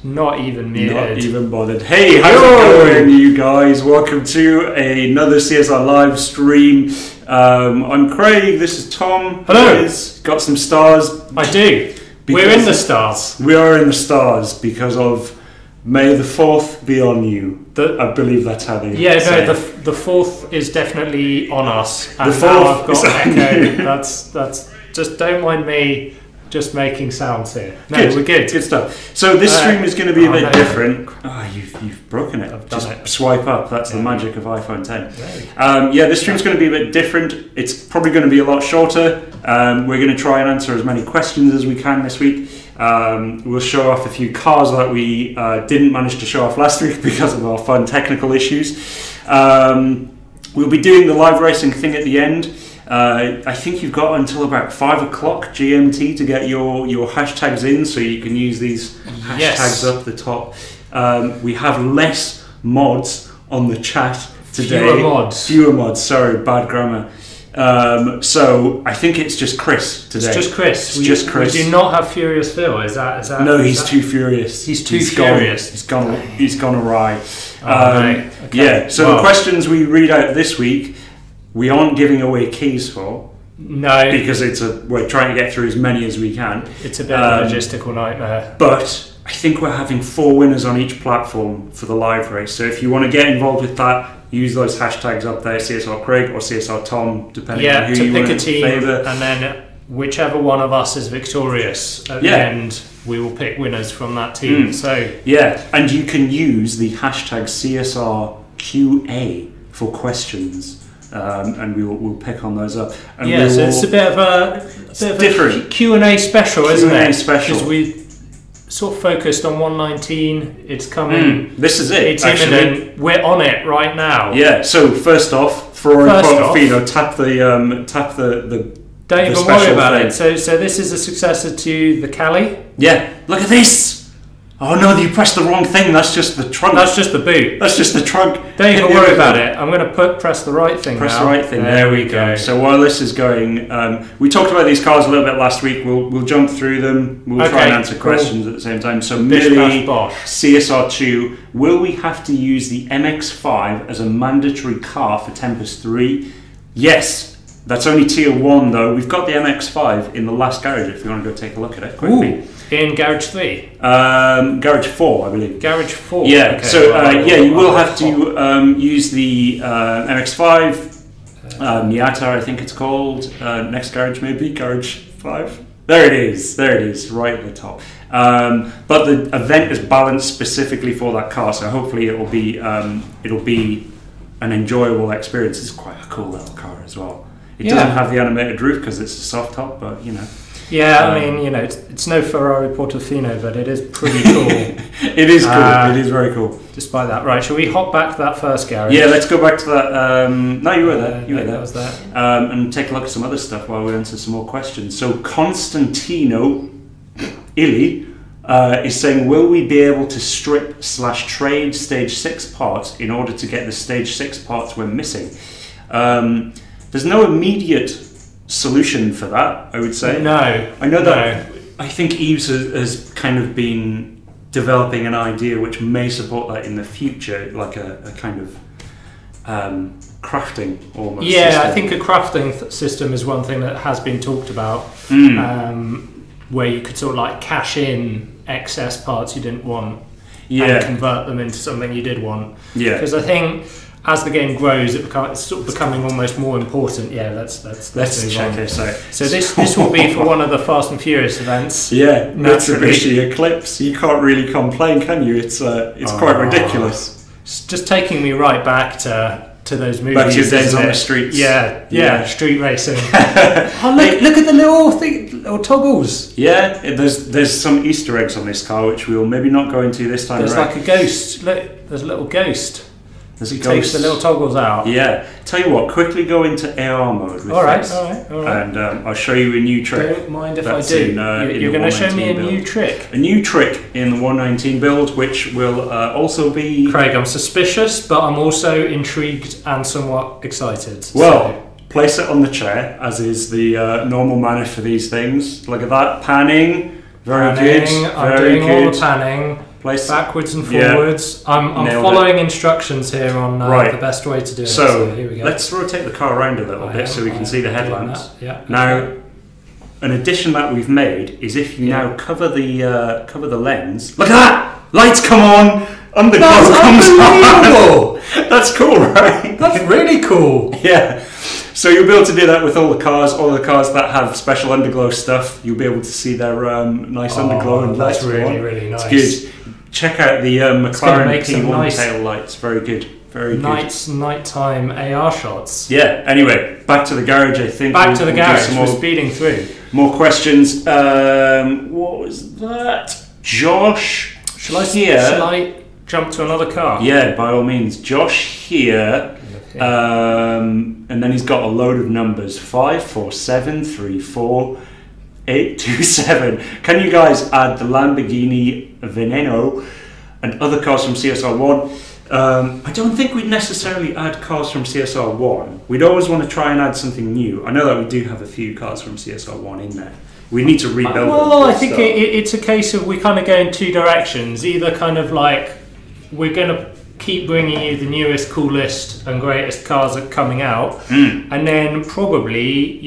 Not even muted. Not even bothered. Hey, how's it going, you guys? Welcome to another CSR live stream. I'm Craig. This is Tom. Hello. Got some stars. I do. We're in the stars. We are in the stars because of May the 4th be on you. I believe that's how they say it. The 4th is definitely on us. And the 4th now I've got echo. That's just don't mind me just making sounds here. No, good. We're good. Good stuff. So this stream is going to be a bit different. You've broken it. I've just done it. Swipe up. That's the magic of iPhone 10. This stream's going to be a bit different. It's probably going to be a lot shorter. We're going to try and answer as many questions as we can this week. We'll show off a few cars that we didn't manage to show off last week because of our fun technical issues. We'll be doing the live racing thing at the end. I think you've got until about 5 o'clock GMT to get your hashtags in, so you can use these hashtags up the top. We have less mods on the chat today. Fewer mods, sorry, bad grammar. So I think it's just Chris today. It's just Chris. We do not have Furious Phil. Is that? No, he's too furious. He's too furious. He's gone awry. Okay. Yeah. So the questions we read out this week, we aren't giving away keys for. No, because we're trying to get through as many as we can. It's a bit of a logistical nightmare. But I think we're having 4 winners on each platform for the live race. So if you want to get involved with that, use those hashtags up there, CSR Craig or CSR Tom, depending on who you want to favour. And then whichever one of us is victorious at the end, we will pick winners from that team. And you can use the hashtag CSRQA for questions. And we'll pick on those up. And so it's a bit of a different Q&A special, isn't it? Special. Because we sort of focused on 119. It's coming. This is it. It's imminent. We're on it right now. Yeah. So first off, Ferrari Portofino, tap the. Don't even worry about it. So this is a successor to the Cali. Yeah. Look at this. Oh no, you pressed the wrong thing. That's just the trunk. That's just the boot. That's just the trunk. Don't even worry about it. I'm going to press the right thing. Press the right thing. There we go. So while this is going, we talked about these cars a little bit last week. We'll jump through them. We'll try and answer questions at the same time. So Millie, CSR2, will we have to use the MX-5 as a mandatory car for Tempest 3? Yes. That's only tier 1 though. We've got the MX-5 in the last garage if you want to go take a look at it quickly. Ooh. In Garage 3? Garage 4, I believe. Garage 4? Yeah, okay. So you will have to use the MX-5, Miata I think it's called, next garage maybe, Garage 5. There it is, right at the top. But the event is balanced specifically for that car, so hopefully it'll be an enjoyable experience. It's quite a cool little car as well. It doesn't have the animated roof because it's a soft top, but you know. Yeah, I mean, it's no Ferrari Portofino, but it is pretty cool. It is cool. It is very cool. Despite that, right? Shall we hop back to that first garage? Yeah, let's go back to that. No, you were there. You were there. That was that. And take a look at some other stuff while we answer some more questions. So Constantino Illy is saying, will we be able to strip/trade stage 6 parts in order to get the stage 6 parts we're missing? There's no immediate solution for that, I would say. No. I know that. I think Eves has kind of been developing an idea which may support that in the future, like a kind of crafting almost. Yeah, system. I think a crafting system is one thing that has been talked about, where you could sort of like cash in excess parts you didn't want and convert them into something you did want. Yeah. Because I think as the game grows, it's sort of becoming almost more important. Yeah, let's check this out. So this will be for one of the Fast and Furious events. Yeah, Mitsubishi Eclipse. You can't really complain, can you? It's quite ridiculous. It's just taking me right back to those movies. Back to your days on the streets. Yeah, street racing. Look at the little toggles. Yeah, there's some Easter eggs on this car which we'll maybe not go into this time. There's like a ghost. Look, there's a little ghost. He takes the little toggles out. Yeah. Tell you what, quickly go into AR mode with this. All right. And I'll show you a new trick. Don't mind if I do. You're going to show me a new trick. A new trick in the 119 build, which will also be... Craig, I'm suspicious, but I'm also intrigued and somewhat excited. Well, place it on the chair, as is the normal manner for these things. Look at that, panning. Very good. I'm doing all the panning. place. Backwards and forwards. Yeah. I'm following instructions here on the best way to do it. So here we go. Let's rotate the car around a little bit so we can see the headlamps. Yeah. Now, an addition that we've made is if you now cover the lens. Look at that! Lights come on! Underglow comes on! That's cool, right? That's really cool. Yeah. So you'll be able to do that with all the cars that have special underglow stuff. You'll be able to see their nice underglow and lights. That's really, really nice. It's good. Check out the McLaren P1 tail lights. Very good. Very good. Nice nighttime AR shots. Yeah. Anyway, back to the garage. I think. Back to the garage. We're speeding through. More questions. What was that? Josh. Shall I jump to another car? Yeah, by all means. Josh here. And then he's got a load of numbers 5, 4, 7, 3, 4, 8, 2, 7. Can you guys add the Lamborghini Veneno and other cars from CSR1? I don't think we'd necessarily add cars from CSR1. We'd always want to try and add something new. I know that we do have a few cars from CSR1 in there. We need to rebuild them. Well, I think it's a case of we kind of go in two directions. Either kind of like we're going to keep bringing you the newest, coolest and greatest cars that are coming out, and then probably,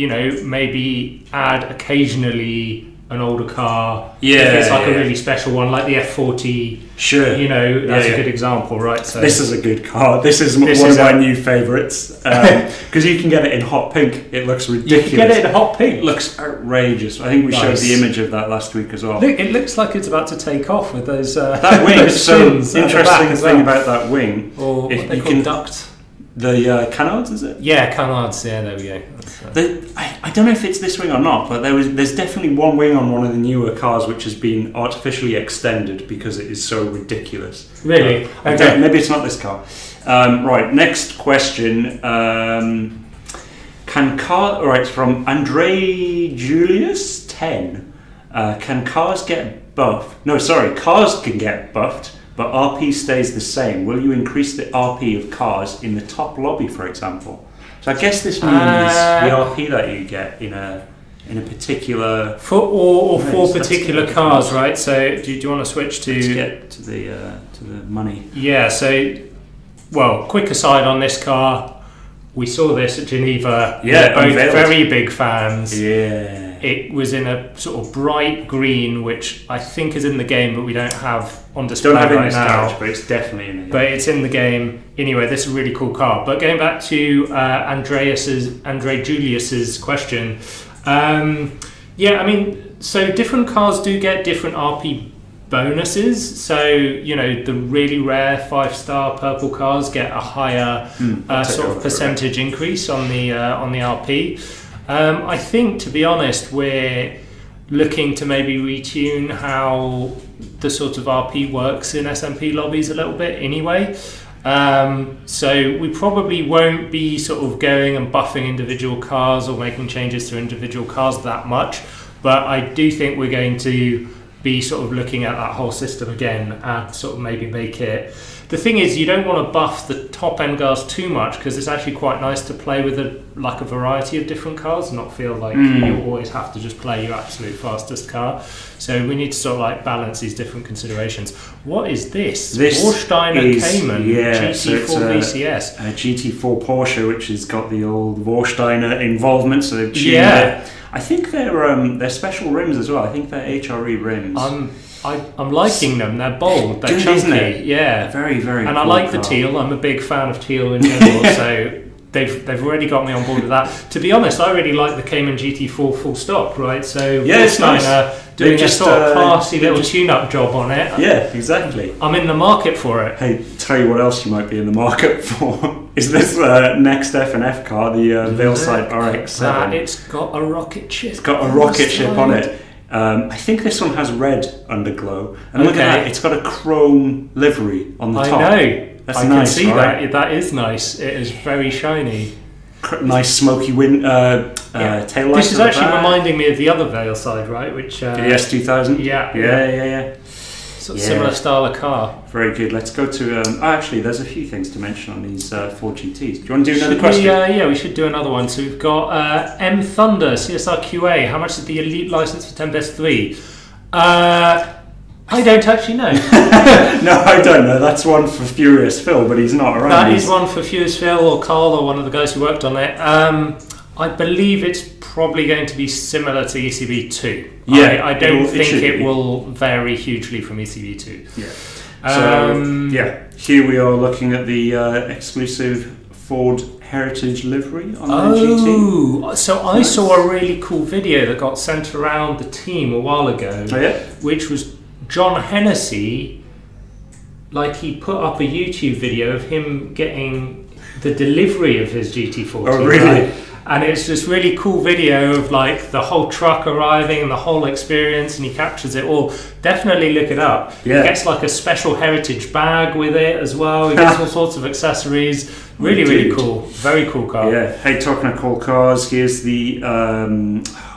maybe add occasionally an older car. Yeah, if it's like a really special one, like the F40. Sure. That's a good example, right? So this is a good car. This is one of my new favourites because you can get it in hot pink. It looks ridiculous. You can get it in hot pink. It looks outrageous. I think we showed the image of that last week as well. Look, it looks like it's about to take off with those. That wing. Those so interesting thing about that wing. Or if what they you call can duct. The canards, is it? Yeah, canards. Yeah, there we go. I don't know if it's this wing or not, but there's definitely one wing on one of the newer cars which has been artificially extended because it is so ridiculous. Really? Okay. Maybe it's not this car. Right. Next question. From Andre Julius 10. Can cars get buffed? No, sorry. Cars can get buffed, but RP stays the same. Will you increase the RP of cars in the top lobby, for example? So I guess this means the RP that you get in a particular for particular cars, right? So do you want to switch to? Let's get to the money. Yeah. So, quick aside on this car. We saw this at Geneva. Yeah, we're both very big fans. Yeah. It was in a sort of bright green, which I think is in the game, but we don't have on display right right now. Garage, but it's definitely in the game. But it's in the game. Anyway, this is a really cool car. But going back to Andre Julius's question, so different cars do get different RP bonuses. So the really rare 5-star purple cars get a higher sort of percentage increase on the RP. I think, to be honest, we're looking to maybe retune how the sort of RP works in SMP lobbies a little bit anyway. So we probably won't be sort of going and buffing individual cars or making changes to individual cars that much, but I do think we're going to be sort of looking at that whole system again and sort of maybe make it. The thing is, you don't want to buff the top end cars too much because it's actually quite nice to play with a variety of different cars and not feel like you always have to just play your absolute fastest car. So we need to sort of like balance these different considerations. What is this? Warsteiner Cayman GT4 VCS. A GT4 Porsche, which has got the old Warsteiner involvement. So they've tuned it. I think they're special rims as well. I think they're HRE rims. I'm liking them. They're bold. They're chunky. Isn't it? Yeah. Very, very. And I like the teal. I'm a big fan of teal in general. So they've already got me on board with that. To be honest, I really like the Cayman GT4 full stop. Right. So it's nice. Doing a sort of classy little tune-up job on it. Yeah, exactly. I'm in the market for it. Hey, tell you what else you might be in the market for is this next F&F car, the Veilside RX-7. It's got a rocket ship. It's got a rocket ship on it. I think this one has red underglow. And look at that, it's got a chrome livery on the top. I know. That's I nice, can see right? that. That is nice. It is very shiny. Nice smoky tail lights. This is actually reminding me of the other Veilside, right? Which the S2000. Yeah. Sort of similar style of car. Very good. Let's go to. Actually, there's a few things to mention on these Ford GTs. Do you want to do another question? We should do another one. So we've got M Thunder CSR2. How much is the Elite license for Tempest 3? I don't actually know. No, I don't know. That's one for Furious Phil, but he's not around. That is one for Furious Phil or Carl or one of the guys who worked on it. I believe it's probably going to be similar to ECB2. Yeah, I don't think it will vary hugely from ECB2. Yeah. So, here we are looking at the exclusive Ford Heritage livery on the GT. So I saw a really cool video that got sent around the team a while ago, which was John Hennessy. Like, he put up a YouTube video of him getting the delivery of his GT40. Oh, really? Right? And it's this really cool video of like the whole truck arriving and the whole experience, and he captures it all. Definitely look it up. Yeah. He gets like a special heritage bag with it as well. He gets all sorts of accessories. Really cool. Very cool car. Yeah. Hey, talking of cool cars, here's the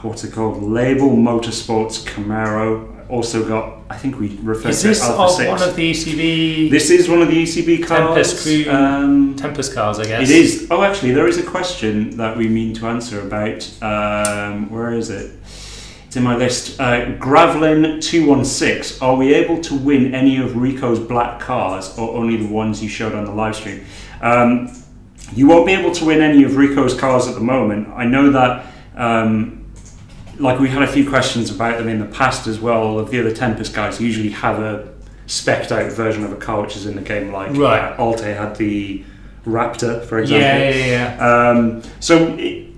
what's it called? Label Motorsports Camaro. Also got, I think we referred to it Alpha 6. One of the ECB? This is one of the ECB cars. Tempest cars, I guess. It is. Oh, actually, there is a question that we mean to answer about. Where is it? It's in my list. Gravelin 216. Are we able to win any of Rico's black cars, or only the ones you showed on the live stream? You won't be able to win any of Rico's cars at the moment. I know that. Like, we had a few questions about them in the past as well. All of the other Tempest guys usually have a spec'd out version of a car which is in the game, like Alte had the Raptor, for example. So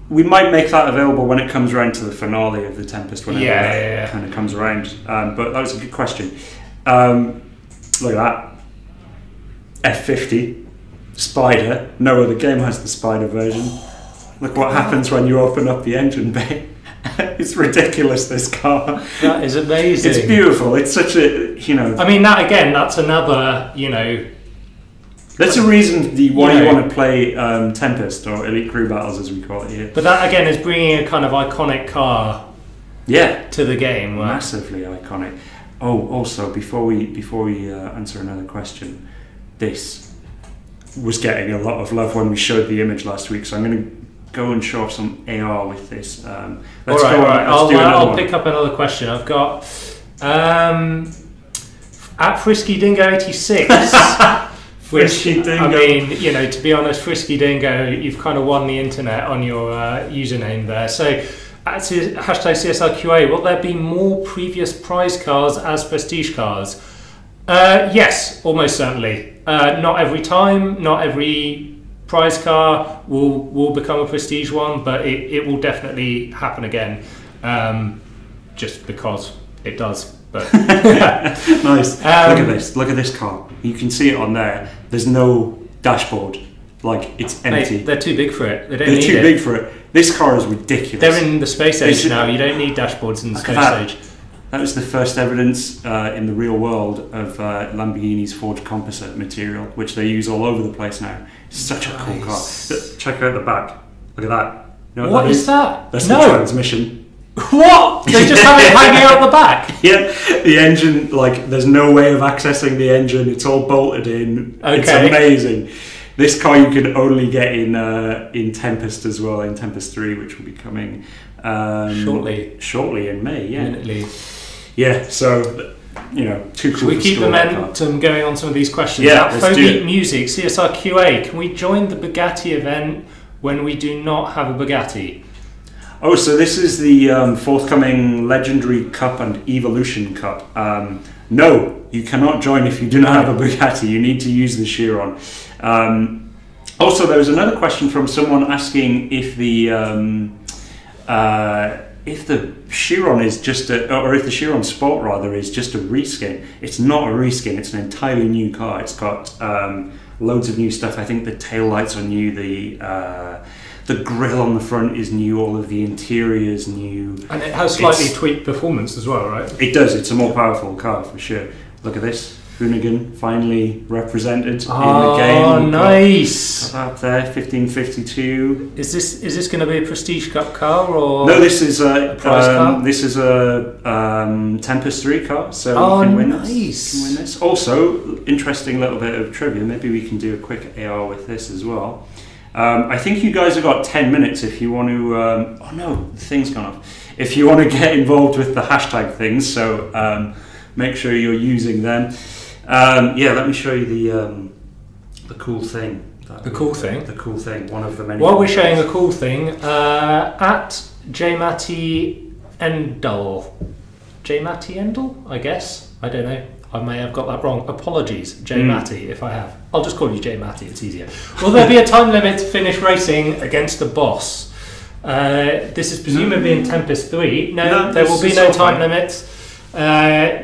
we might make that available when it comes around to the finale of the Tempest, whenever that kind of comes around. But that was a good question. Look at that. F50 Spider. No other game has the Spider version. Look what happens when you open up the engine bay. It's ridiculous, this car. That is amazing. It's beautiful. It's such a, I mean, that's another, That's a reason why you want to play Tempest, or Elite Crew Battles as we call it here. But that, again, is bringing a kind of iconic car to the game. Right? Massively iconic. Oh, also, before we answer another question, this was getting a lot of love when we showed the image last week, so I'm going to go and show off some AR with this. Let's go. I'll pick up another question. I've got at Frisky Dingo 86. Frisky Dingo. I mean, to be honest, Frisky Dingo, you've kind of won the internet on your username there. So, at hashtag CSR2, will there be more previous prize cars as prestige cars? Yes, almost certainly. Not every time, not every prize car will become a prestige one, but it will definitely happen again, just because it does. But nice. Look at this car. You can see it on there. There's no dashboard. Like, it's empty. They're too big for it. They're too big for it. This car is ridiculous. They're in the space age now. You don't need dashboards in the space age. That was the first evidence in the real world of Lamborghini's forged composite material, which they use all over the place now. It's such a cool car. Check out the back. Look at that. You know what is that? That's the transmission. What? They just have it hanging out the back? Yeah, the engine, like, there's no way of accessing the engine. It's all bolted in. Okay. It's amazing. This car you can only get in Tempest as well, in Tempest 3, which will be coming shortly in May. Yeah. Minutely. Yeah, so, too cool. Should we keep the momentum going on some of these questions? Yeah, let's do it. Music, CSR2, can we join the Bugatti event when we do not have a Bugatti? Oh, so this is the forthcoming Legendary Cup and Evolution Cup. No, you cannot join if you do not have a Bugatti. You need to use the Chiron. Also, there was another question from someone asking if the Chiron is just or if the Chiron Sport rather is just a reskin. It's not a reskin. It's an entirely new car. It's got loads of new stuff. I think the taillights are new. The grille on the front is new. All of the interior is new. And it has slightly tweaked performance as well, right? It does. It's a more powerful car for sure. Look at this. Hoonigan finally represented in the game. Oh, nice! Up there, 1552. Is this going to be a Prestige Cup car or? No, this is a prize car. This is a Tempest 3 car, so you can win this. You can win this. Also, interesting little bit of trivia. Maybe we can do a quick AR with this as well. I think you guys have got 10 minutes if you want to. Oh no, the thing's gone off. If you want to get involved with the hashtag things, so. make sure you're using them. Let me show you the cool thing. The cool thing? The cool thing, one of the many. While we're showing the cool thing, at JMatty Endel, I guess? I don't know. I may have got that wrong. Apologies, Matty, if I have. I'll just call you Matty, it's easier. Will there be a time limit to finish racing against the boss? This is presumably in Tempest 3. No, there will be no time limit.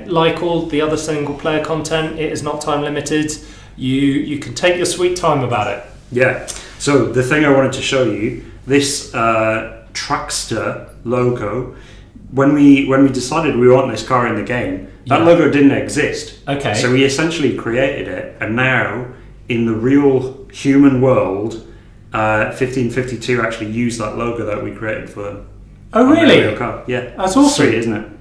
Like all the other single player content, it is not time limited. You can take your sweet time about it. Yeah. So the thing I wanted to show you, this Trackster logo, when we decided we want this car in the game, that logo didn't exist. Okay. So we essentially created it, and now in the real human world, 1552 actually used that logo that we created for them. Oh really? Car. Yeah. That's awesome. Sweet, isn't it?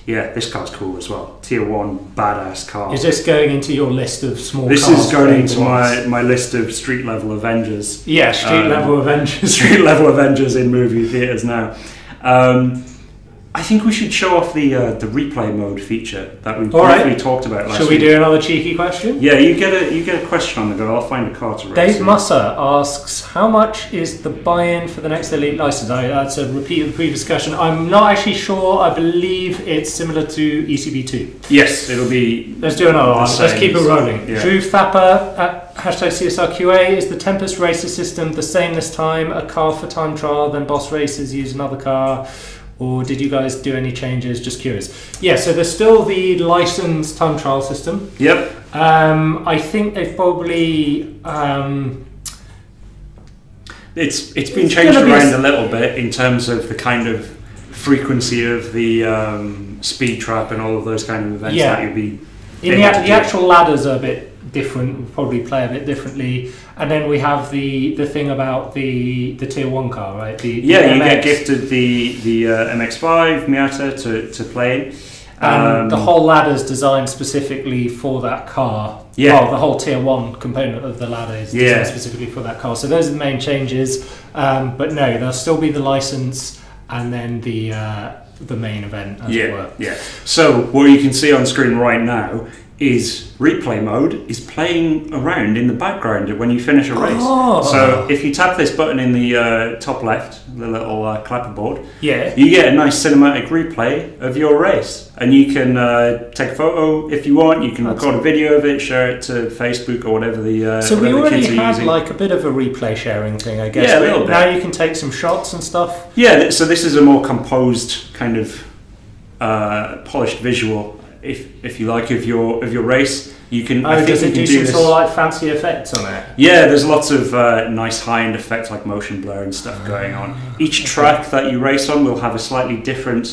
Yeah, this car's cool as well. Tier 1 badass car. Is this going into your list of small This cars? This is going into my list of street level Avengers. Yeah, street level Avengers. Street level Avengers in movie theatres now. I think we should show off the replay mode feature that we briefly talked about last week. Shall we do another cheeky question? Yeah, you get a question on the go. I'll find a car to race. Dave Musser asks, how much is the buy-in for the next Elite license? That's a repeat of the previous discussion. I'm not actually sure. I believe it's similar to ECB2. Yes, it'll be. Let's do another one. Let's keep it rolling. Yeah. Drew Thapper at #CSR2, is the Tempest racer system the same this time? A car for time trial, then boss racers use another car? Or did you guys do any changes? Just curious. Yeah, so there's still the licensed time trial system. Yep. I think they've probably... It's been changed around a little bit in terms of the kind of frequency of the speed trap and all of those kind of events that you'll be... The actual ladders are a bit different, we'll probably play a bit differently. And then we have the thing about the tier 1 car, right? You get gifted the MX-5 Miata to play in. The whole ladder's designed specifically for that car. Yeah. Well, the whole tier 1 component of the ladder is designed specifically for that car. So those are the main changes. But no, there'll still be the license and then the main event, as it were. Yeah. So what you can see on screen right now is replay mode is playing around in the background when you finish a race. So if you tap this button in the top left, the little clapperboard, you get a nice cinematic replay of your race, and you can take a photo if you want. You can record a video of it, share it to Facebook or whatever the so whatever we already kids are had using. like a bit of a replay sharing thing, I guess. Yeah, a little bit. Now you can take some shots and stuff. Yeah, so this is a more composed kind of polished visual. If you like of your race, you can. I think does it do some sort of like fancy effects on it? Yeah, there's lots of nice high-end effects like motion blur and stuff going on. Each track that you race on will have a slightly different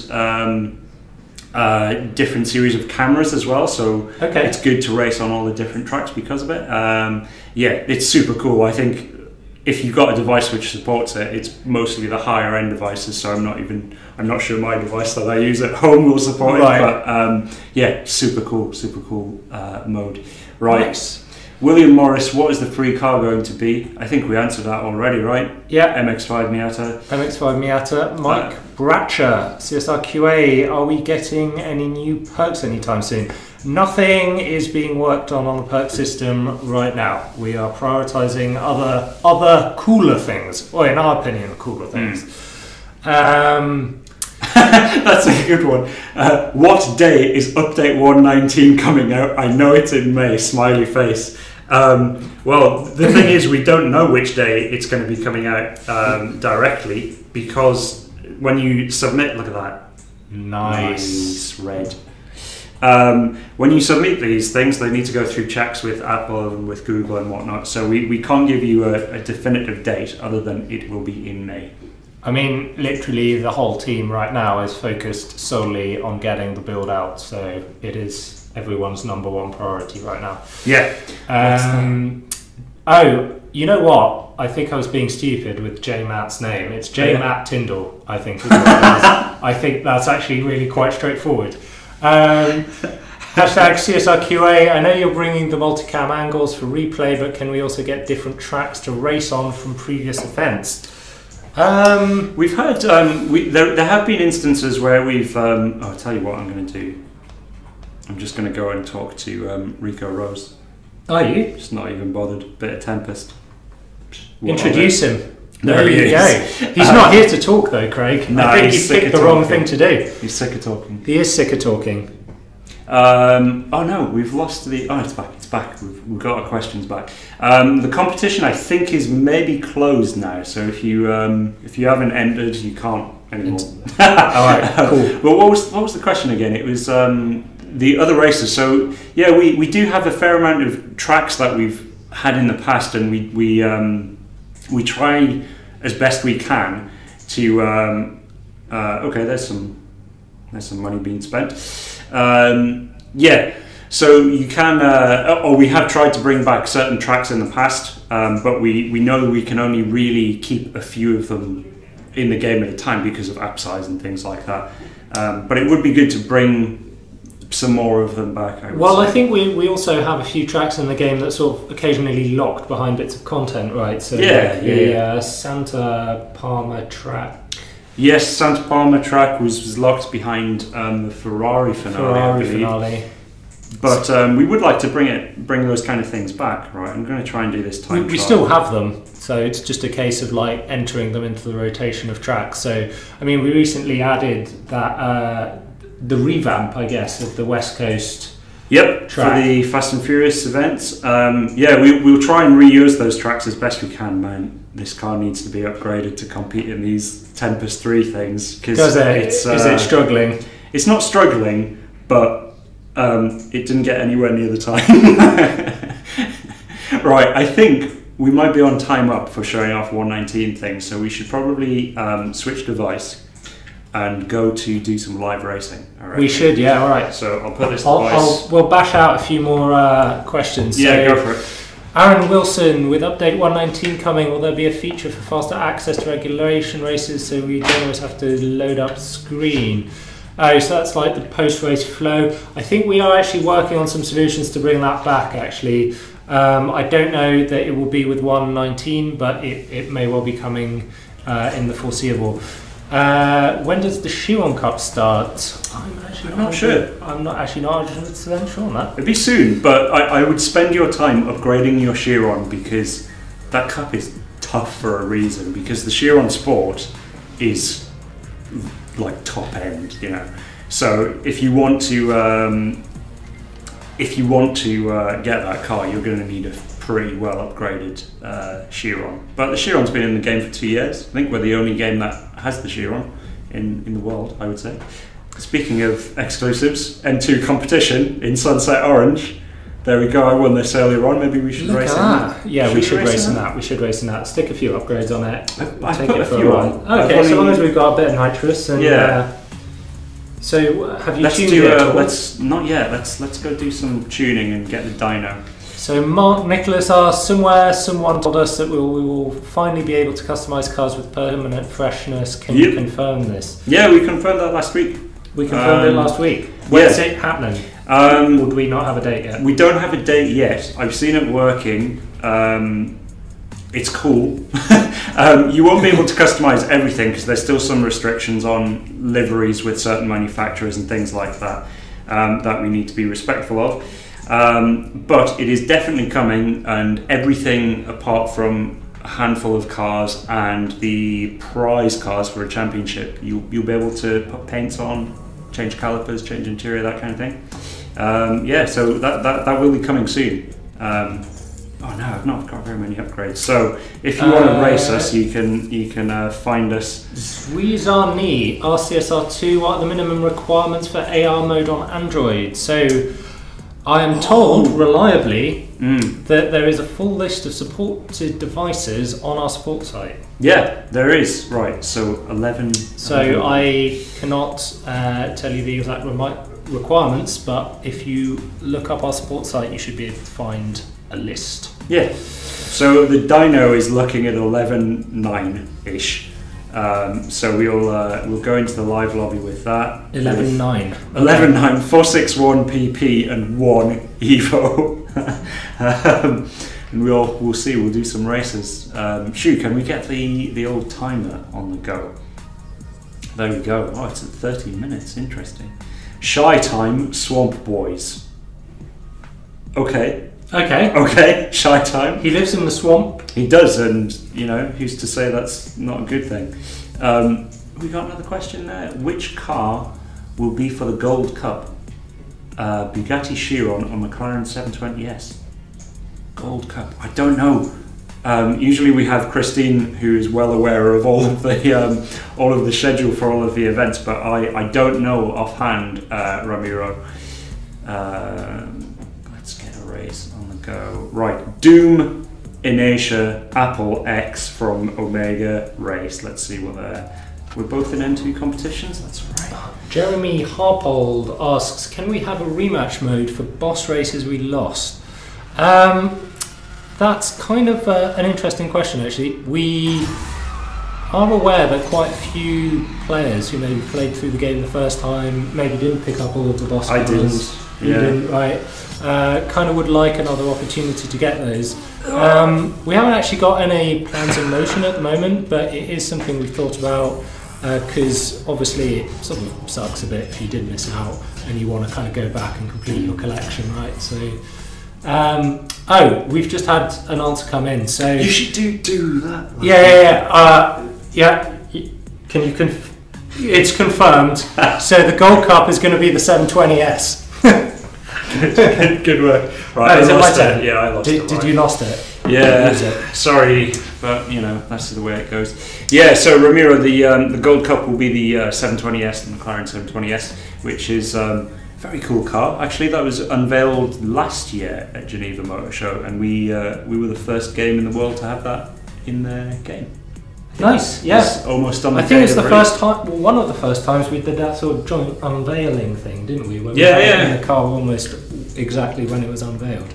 series of cameras as well. So it's good to race on all the different tracks because of it. It's super cool. I think if you've got a device which supports it, it's mostly the higher end devices. So I'm not sure my device that I use at home will support it. But super cool mode. Right. Nice. William Morris, what is the free car going to be? I think we answered that already, right? Yeah. MX-5 Miata. MX-5 Miata. Mike Bratcher, CSR2, are we getting any new perks anytime soon? Nothing is being worked on the perk system right now. We are prioritising other cooler things, or in our opinion, cooler things. That's a good one. What day is Update 119 coming out? I know it's in May, smiley face. Well, the thing is, we don't know which day it's going to be coming out directly, because when you submit, look at that. Nice red. When you submit these things, they need to go through checks with Apple and with Google and whatnot. So we can't give you a definitive date other than it will be in May. I mean, literally the whole team right now is focused solely on getting the build out. So it is everyone's number one priority right now. Yeah. You know what? I think I was being stupid with J-Matt's name. It's J-Matt Tyndall, I think. I think that's actually really quite straightforward. #CSR2, I know you're bringing the multicam angles for replay, but can we also get different tracks to race on from previous events? We've heard there have been instances where we've I'll tell you what I'm going to do. I'm just going to go and talk to Rico Rose. Are you? Just not even bothered. Bit of Tempest. Introduce him. There he is. Go. He's not here to talk though, Craig. No, I think he's picked the wrong thing to do. He's sick of talking. He is sick of talking. Oh no, we've lost the... Oh, it's back. It's back. We've got our questions back. The competition, I think, is maybe closed now. So if you haven't entered, you can't anymore. All right, cool. But what was the question again? It was the other races. So yeah, we do have a fair amount of tracks that we've had in the past, and we try as best we can to. Okay, there's some money being spent. Yeah, so you can, or we have tried to bring back certain tracks in the past, but we know we can only really keep a few of them in the game at a time because of app size and things like that. But it would be good to bring some more of them back. I think we also have a few tracks in the game that sort of occasionally locked behind bits of content, right? So the Santa Palma track. Yes, Santa Palma track was locked behind the Ferrari finale. But we would like to bring those kind of things back, right? I'm going to try and do this time. We still have them, so it's just a case of like entering them into the rotation of tracks. So I mean, we recently added that the revamp, I guess, of the West Coast. Yep, track. For the Fast and Furious events. We'll try and reuse those tracks as best we can, man. This car needs to be upgraded to compete in these Tempest 3 things. Is it struggling? It's not struggling, but it didn't get anywhere near the time. Right, I think we might be on time up for showing off 119 things, so we should probably switch device and go to do some live racing. All right. We should, yeah, all right. So I'll put this device... We'll bash out a few more questions. Yeah, go for it. Aaron Wilson, with update 119 coming, will there be a feature for faster access to regulation races so we don't always have to load up screen? Oh, so that's like the post-race flow. I think we are actually working on some solutions to bring that back, actually. I don't know that it will be with 119, but it may well be coming in the foreseeable. When does the Chiron Cup start? I'm not sure. I'm not 100% sure on that. It'd be soon, but I would spend your time upgrading your Chiron because that cup is tough for a reason. Because the Chiron Sport is like top end, you know. So if you want to get that car, you're going to need a pretty well upgraded Chiron. But the Chiron's been in the game for 2 years. I think we're the only game that has the Chiron in the world, I would say. Speaking of exclusives, N2 competition in Sunset Orange. There we go, I won this earlier on. Maybe we should race in that. Yeah, we should race in that. We should race in that. Stick a few upgrades on it. I take it for a while. Okay, so long as we've got a bit of nitrous. And, yeah. So have you tuned it? Not yet. Let's go do some tuning and get the dyno. So Mark Nicholas asked, someone told us that we will finally be able to customise cars with permanent freshness. Can you confirm this? Yeah, we confirmed that last week. We confirmed it last week. When's it happening? Would we not have a date yet? We don't have a date yet. I've seen it working. It's cool. You won't be able to customise everything because there's still some restrictions on liveries with certain manufacturers and things like that that we need to be respectful of. But it is definitely coming, and everything apart from a handful of cars and the prize cars for a championship, you'll be able to put paints on, change calipers, change interior, that kind of thing. So that will be coming soon. Oh no, I've not got very many upgrades. So if you want to race us, you can find us. Zwizarni, CSR2, what are the minimum requirements for AR mode on Android? So I am told reliably that there is a full list of supported devices on our support site. Yeah, there is. Right, so 11. So I cannot tell you the exact requirements, but if you look up our support site, you should be able to find a list. Yeah. So the dyno is looking at 11.9-ish. So we'll go into the live lobby with that. 11.9. 11.9, 461 PP and 1 Evo. And we'll see. We'll do some races. Can we get the old timer on the go? There we go. Oh, it's at 30 minutes. Interesting. Shy Time Swamp Boys. Okay, Shy Time. He lives in the swamp. He does, and who's to say that's not a good thing? We got another question there. Which car will be for the Gold Cup? Bugatti Chiron or McLaren 720S? Gold Cup. I don't know. Usually we have Christine, who is well aware of all of the schedule for all of the events, but I don't know offhand, Ramiro. Let's get a race on the go. Right, Doom, Inacia, Apple X from Omega Race. Let's see what we're both in M2 competitions. That's right. Jeremy Harpold asks, can we have a rematch mode for boss races we lost? That's kind of an interesting question, actually. We are aware that quite a few players who maybe played through the game the first time maybe didn't pick up all of the boss I cars. didn't. You didn't, right? Kind of would like another opportunity to get those. We haven't actually got any plans in motion at the moment, but it is something we've thought about, because obviously it sort of sucks a bit if you did miss out and you want to kind of go back and complete your collection, right? So. We've just had an answer come in. So you should do that. Yeah. Can you it's confirmed. So the Gold Cup is going to be the 720S. Good work. Right, is it my turn? Yeah, I lost it. Did you lost it? Yeah. Sorry, but that's the way it goes. Yeah. So Ramiro, the Gold Cup will be the 720S, the McLaren 720S, which is. Very cool car. Actually, that was unveiled last year at Geneva Motor Show, and we were the first game in the world to have that in the game. Nice, yeah. Almost on the I think it's the first time, one of the first times we did that sort of joint unveiling thing, didn't we? When we had it in the car almost exactly when it was unveiled.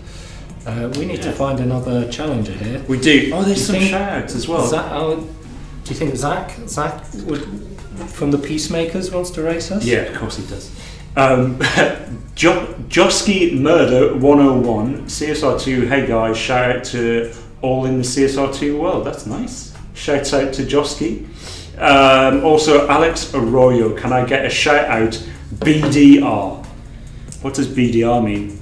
We need to find another challenger here. We do. Oh, there's some shout-outs as well. Do you think Zach would, from the Peacemakers, wants to race us? Yeah, of course he does. Josky Murder 101 CSR2. Hey guys, shout out to all in the CSR2 world. That's nice. Shouts out to Josky. Also Alex Arroyo, can I get a shout out? BDR. What does BDR mean?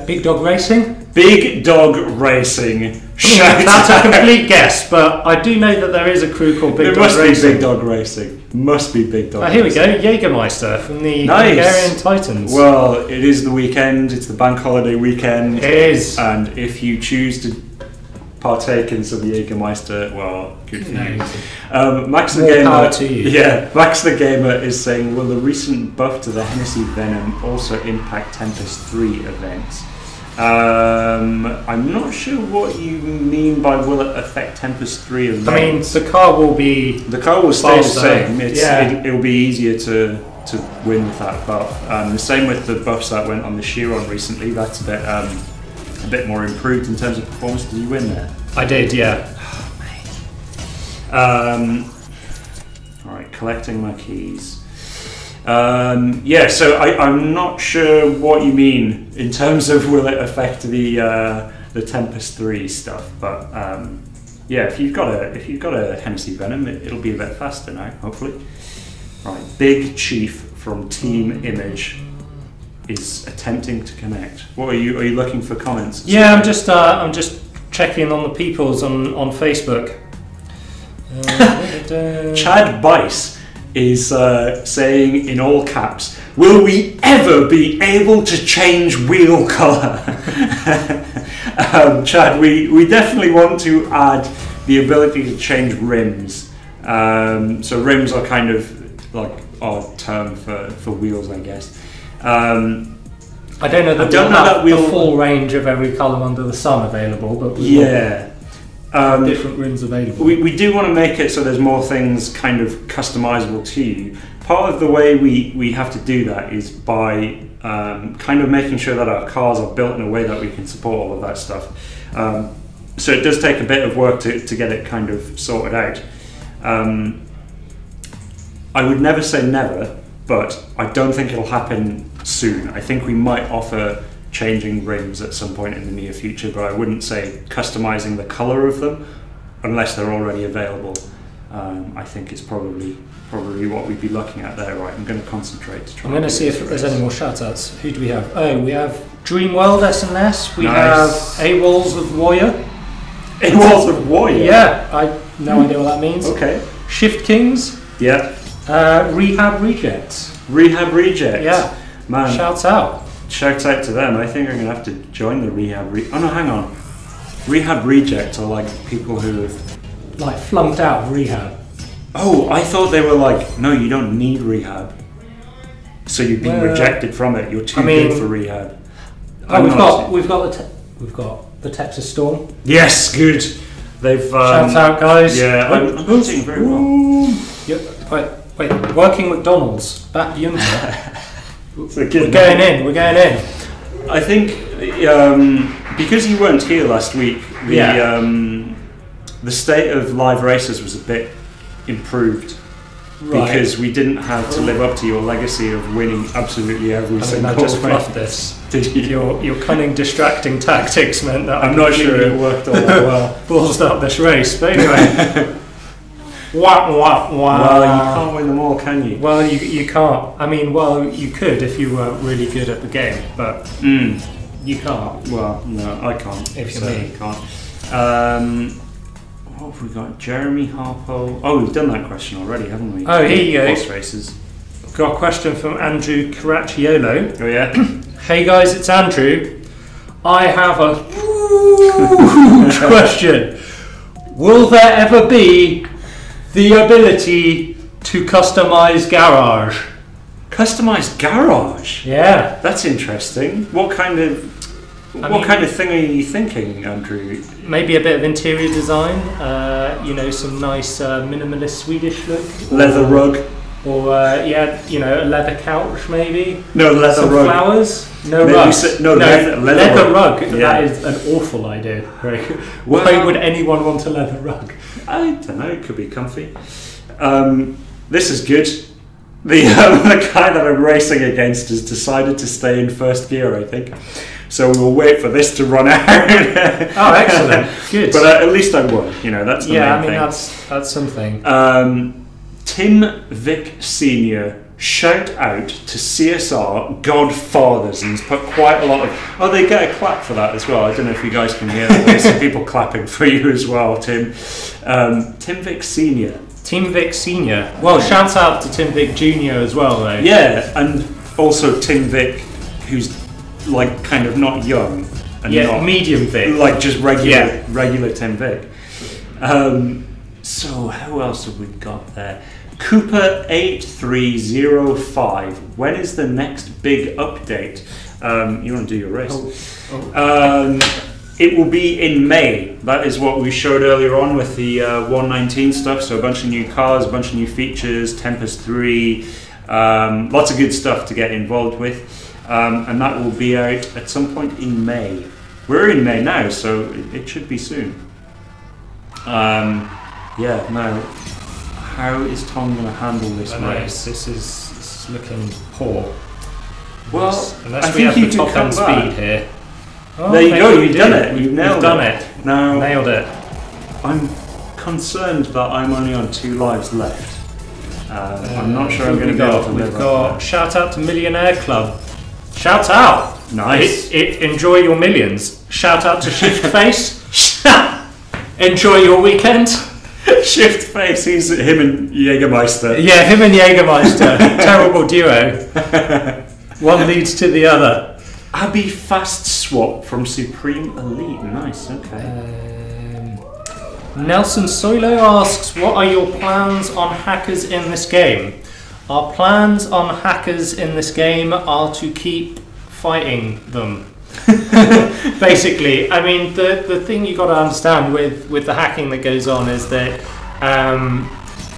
Big Dog Racing. Big Dog Racing. That's a complete guess, but I do know that there is a crew called Big Dog Racing. There must be Big Dog Racing. Must be Big Dog Racing. Here we go, Jägermeister from the Hungarian Titans. Well, it is the weekend, it's the bank holiday weekend. It is. And if you choose to partake in some Jägermeister, well, good for you. Max the Gamer. To you. Yeah, Max the Gamer is saying, will the recent buff to the Hennessy Venom also impact Tempest 3 events? I'm not sure what you mean by will it affect Tempest 3 events. I mean, the car will stay the same. It'll be easier to win with that buff. The same with the buffs that went on the Chiron recently. That's a bit more improved in terms of performance. Did you win there? I did, yeah. Alright, collecting my keys. So I'm not sure what you mean in terms of will it affect the Tempest 3 stuff, but if you've got a Hennessy Venom, it'll be a bit faster now, hopefully. Right, Big Chief from Team Image is attempting to connect. What are you looking for comments? Yeah, I'm just checking on the peoples on Facebook. Chad Bice is saying in all caps, will we ever be able to change wheel colour? Chad, we definitely want to add the ability to change rims. So rims are kind of like our term for wheels, I guess. I don't know that we'll have the full range of every colour under the sun available, but different rims available. We do want to make it so there's more things kind of customizable to you. Part of the way we have to do that is by kind of making sure that our cars are built in a way that we can support all of that stuff. So it does take a bit of work to get it kind of sorted out. I would never say never, but I don't think it'll happen soon. I think we might offer changing rims at some point in the near future, but I wouldn't say customizing the color of them unless they're already available. I think it's probably what we'd be looking at there. Right, I'm going to concentrate to try. I'm going to see if there's any more shout-outs. Who do we have? Oh, we have Dreamworld SNS. We have AWOLs of Warrior. AWOLs of Warrior? Yeah, I no idea what that means. Okay. Shift Kings. Yeah. Rehab Rejects. Rehab Rejects. Yeah. Man. Shouts out. Shouts out to them. I think I'm going to have to join the Rehab Oh no, hang on. Rehab Rejects are like people who have... Like flunked out of rehab. Oh, I thought they were like, no, you don't need rehab. So you've been rejected from it. You're too good for rehab. Oh, we've got the Texas Storm. Yes, good. They've shouts out, guys. Yeah, I'm doing very well. Yep. Wait. Working McDonald's. Back Junta. We're going in. I think because you weren't here last week, the state of live races was a bit improved. Right. Because we didn't have to live up to your legacy of winning absolutely every single race. I just fluffed this. Did you? Your cunning, distracting tactics meant that I'm not sure it worked all that well. Ballsed up this race, but anyway. Wah. Well, you can't win them all, can you? Well, you can't. I mean, well, you could if you were really good at the game, but you can't. Well, no, I can't. If you're me, can't. What have we got? Jeremy Harpo. Oh, we've done that question already, haven't we? Oh, here you go. Horse races. Got a question from Andrew Caracciolo. Oh, yeah? Hey guys, it's Andrew. I have a huge question. Will there ever be the ability to customize garage? Customize garage? Yeah. That's interesting. What kind of thing are you thinking, Andrew? Maybe a bit of interior design, some nice minimalist Swedish look. Leather rug. Or, a leather couch maybe. No, leather some rug. Flowers. No rugs. Leather rug. Yeah. That is an awful idea. Why would anyone want a leather rug? I don't know, it could be comfy. This is good. The guy that I'm racing against has decided to stay in first gear, I think. So we'll wait for this to run out. Oh, excellent. Good. But at least I won. That's the main thing. That's something. Tim Vick Sr. shout out to CSR Godfathers, and he's put quite a lot of... Oh, they get a clap for that as well. I don't know if you guys can hear that. There's some people clapping for you as well, Tim. Tim Vick Sr. Tim Vick Sr. Well, shouts out to Tim Vick Jr. as well, though. Yeah, and also Tim Vick, who's like kind of not young. And not medium Vic. Like just regular Tim Vick. So who else have we got there? Cooper 8305. When is the next big update? You want to do your race? It will be in May. That is what we showed earlier on with the 119 stuff. So a bunch of new cars, a bunch of new features, Tempest 3, lots of good stuff to get involved with. And that will be out at some point in May. We're in May now, so it should be soon. Now, how is Tom going to handle this race? This is looking poor. Well, unless we have the top end speed here. Oh, there you go, you've done it. You've done it. Now, nailed it. I'm concerned that I'm only on 2 lives left. I'm not sure I'm going to be able to live. We've got shout out to Millionaire Club. Shout out! Nice. Enjoy your millions. Shout out to Shift Face. Enjoy your weekend. Shift Face, him and Jägermeister. Yeah, him and Jägermeister. Terrible duo. One leads to the other. Abby Fast Swap from Supreme Elite. Nice, okay. Nelson Solo asks, what are your plans on hackers in this game? Our plans on hackers in this game are to keep fighting them. Basically, I mean, the thing you got to understand with the hacking that goes on is that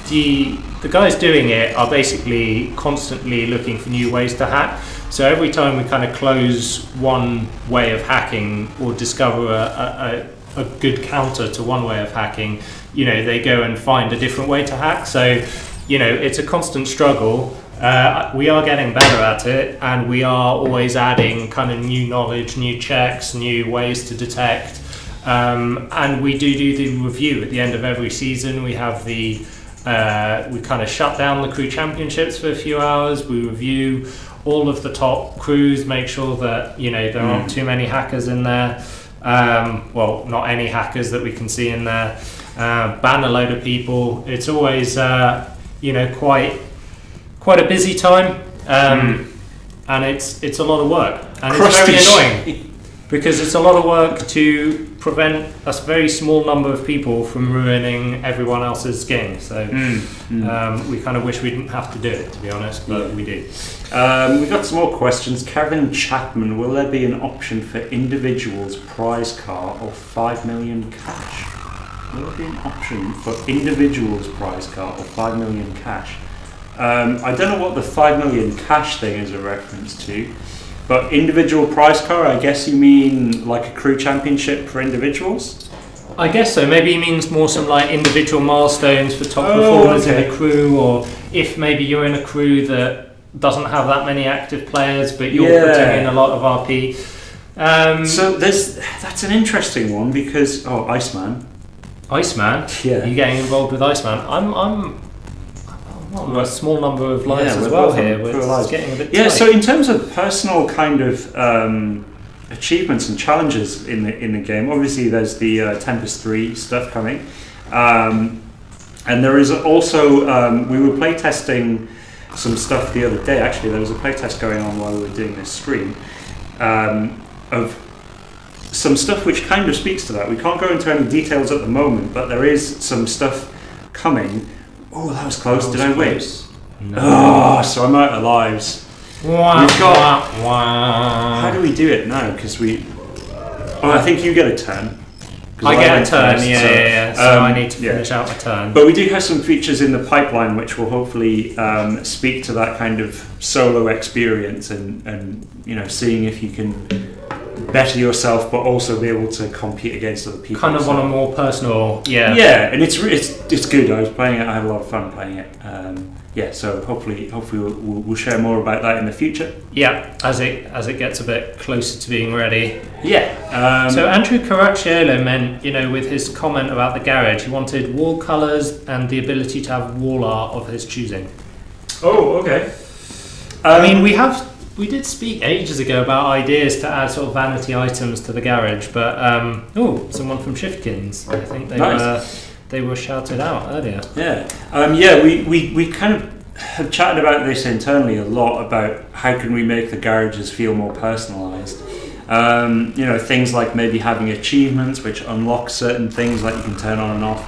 the guys doing it are basically constantly looking for new ways to hack. So every time we kind of close one way of hacking or discover a good counter to one way of hacking, they go and find a different way to hack. So, it's a constant struggle. We are getting better at it, and we are always adding kind of new knowledge, new checks, new ways to detect. And we do the review at the end of every season. We have the We kind of shut down the crew championships for a few hours. We review all of the top crews, make sure that there aren't too many hackers in there. Well, not any hackers that we can see in there. Ban a load of people. It's always quite a busy time, and it's a lot of work, and it's very annoying because it's a lot of work to prevent a very small number of people from ruining everyone else's game. So we kind of wish we didn't have to do it, to be honest, but we do. We've got some more questions. Kevin Chapman, will there be an option for individuals prize car or 5 million cash? Will there be an option for individuals prize car or 5 million cash? I don't know what the 5 million cash thing is a reference to, but individual prize car, I guess you mean like a crew championship for individuals? I guess so. Maybe he means more some like individual milestones for top performers in a crew, or if maybe you're in a crew that doesn't have that many active players, but you're putting in a lot of RP. So that's an interesting one because Iceman. Yeah. Are you getting involved with Iceman? I'm a small number of lives as well here. It's getting a bit tight. So in terms of personal kind of achievements and challenges in the game, obviously there's the Tempest 3 stuff coming, and there is also we were playtesting some stuff the other day. Actually, there was a playtest going on while we were doing this stream of some stuff which kind of speaks to that. We can't go into any details at the moment, but there is some stuff coming. Oh, that was close. Did I win? No. So I'm out of lives. How do we do it now? Because I think you get a turn. I get a turn, so I need to finish out my turn. But we do have some features in the pipeline which will hopefully speak to that kind of solo experience and seeing if you can better yourself, but also be able to compete against other people. Kind of on a more personal, and it's good. I was playing it. I had a lot of fun playing it. So hopefully we'll share more about that in the future. Yeah, as it gets a bit closer to being ready. Yeah. So Andrew Caracciolo meant, with his comment about the garage, he wanted wall colours and the ability to have wall art of his choosing. Oh, okay. I mean, we did speak ages ago about ideas to add sort of vanity items to the garage, but someone from Shiftkins, I think they were shouted out earlier. We kind of have chatted about this internally a lot about how can we make the garages feel more personalised. Things like maybe having achievements which unlock certain things like you can turn on and off.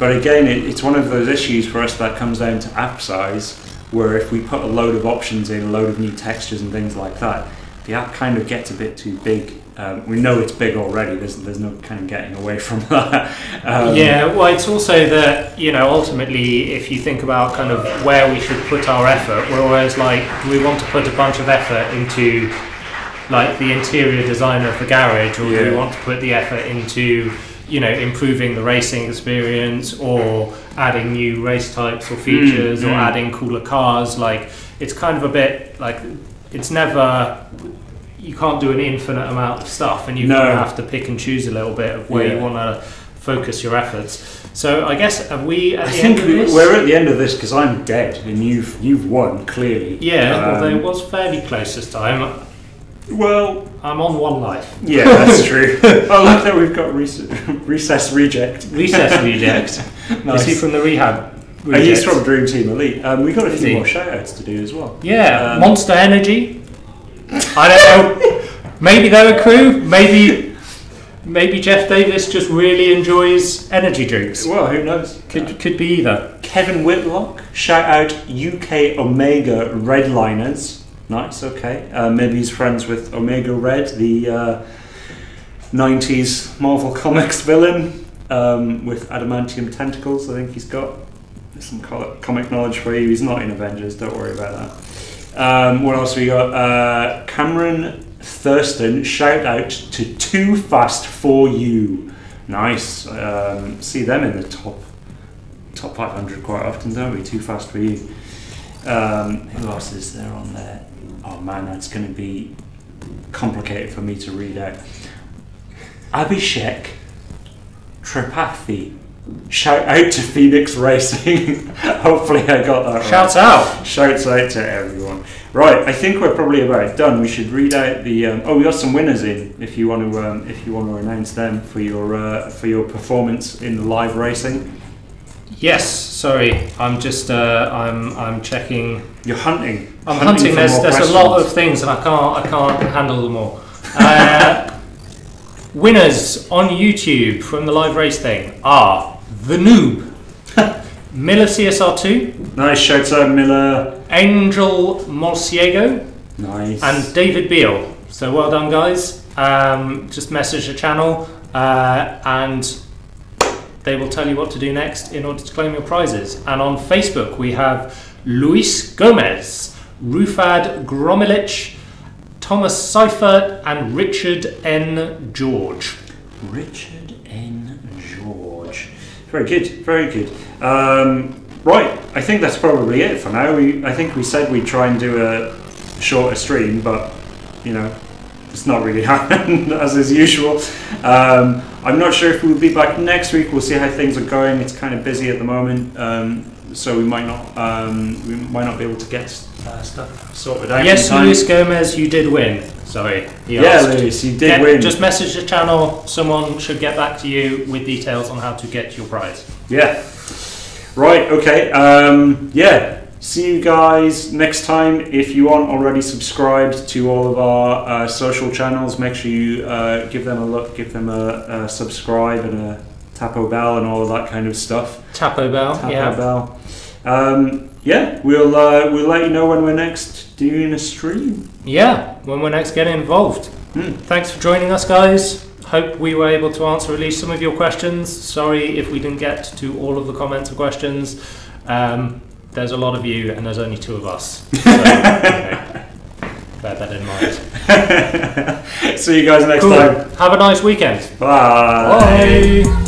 But again, it's one of those issues for us that comes down to app size, where if we put a load of options in, a load of new textures and things like that, the app kind of gets a bit too big. We know it's big already, there's no kind of getting away from that. It's also that, ultimately, if you think about kind of where we should put our effort, we're always like, do we want to put a bunch of effort into like the interior design of the garage, or do we want to put the effort into improving the racing experience, or adding new race types or features, or adding cooler cars? Like, it's kind of a bit like, it's never, you can't do an infinite amount of stuff, and you kind of have to pick and choose a little bit of where you want to focus your efforts. So I guess we're at the end of this because I'm dead and you've won clearly. Although it was fairly close this time. Well, I'm on one life. Yeah, that's true. I like that we've got Recess Reject. Recess Reject. Nice. Is he from the Rehab? He's from Dream Team Elite. We've got a few more shout-outs to do as well. Yeah, Monster Energy. I don't know. Maybe they're a crew. Maybe Jeff Davis just really enjoys energy drinks. Well, who knows? Could be either. Kevin Whitlock. Shout-out UK Omega Redliners. Nice, okay. Maybe he's friends with Omega Red, the 90s Marvel Comics villain with adamantium tentacles. I think he's got some comic knowledge for you. He's not in Avengers, don't worry about that. What else we got? Cameron Thurston, shout out to Too Fast For You. Nice. See them in the top 500 quite often, don't we? Too Fast For You. Who else is there on there? Oh man, that's going to be complicated for me to read out. Abhishek Tripathi. shout out to Phoenix Racing. Hopefully I got that right. Shouts out. Shouts out to everyone. Right, I think we're probably about done. We should read out the. We got some winners in. If you want to announce them for your performance in the live racing. Yes. Sorry, I'm just I'm checking. You're hunting. I'm hunting. There's a lot of things, and I can't handle them all. Winners on YouTube from the live race thing are The Noob, Miller CSR2. Nice, shouts out Miller. Angel Molciego. Nice. And David Beale. So well done, guys. Just message the channel and they will tell you what to do next in order to claim your prizes. And on Facebook we have Luis Gomez, Rufad Gromilic, Thomas Seifert and Richard N. George. Richard N. George. Very good, very good. Right, I think that's probably it for now. I think we said we'd try and do a shorter stream, but it's not really happened as is usual. I'm not sure if we'll be back next week. We'll see how things are going. It's kind of busy at the moment, so we might not be able to get stuff sorted out. Yes, Luis Gomez, you did win. Sorry. Luis, you did win. Just message the channel. Someone should get back to you with details on how to get your prize. Yeah. Right, okay. See you guys next time. If you aren't already subscribed to all of our social channels, make sure you give them a look, give them a subscribe and a tapo bell and all of that kind of stuff. Tapo bell. We'll let you know when we're next doing a stream. Yeah, when we're next getting involved. Thanks for joining us, guys. Hope we were able to answer at least some of your questions. Sorry if we didn't get to all of the comments or questions. There's a lot of you and there's only 2 of us. So, bear that in mind. See you guys next time. Have a nice weekend. Bye. Bye.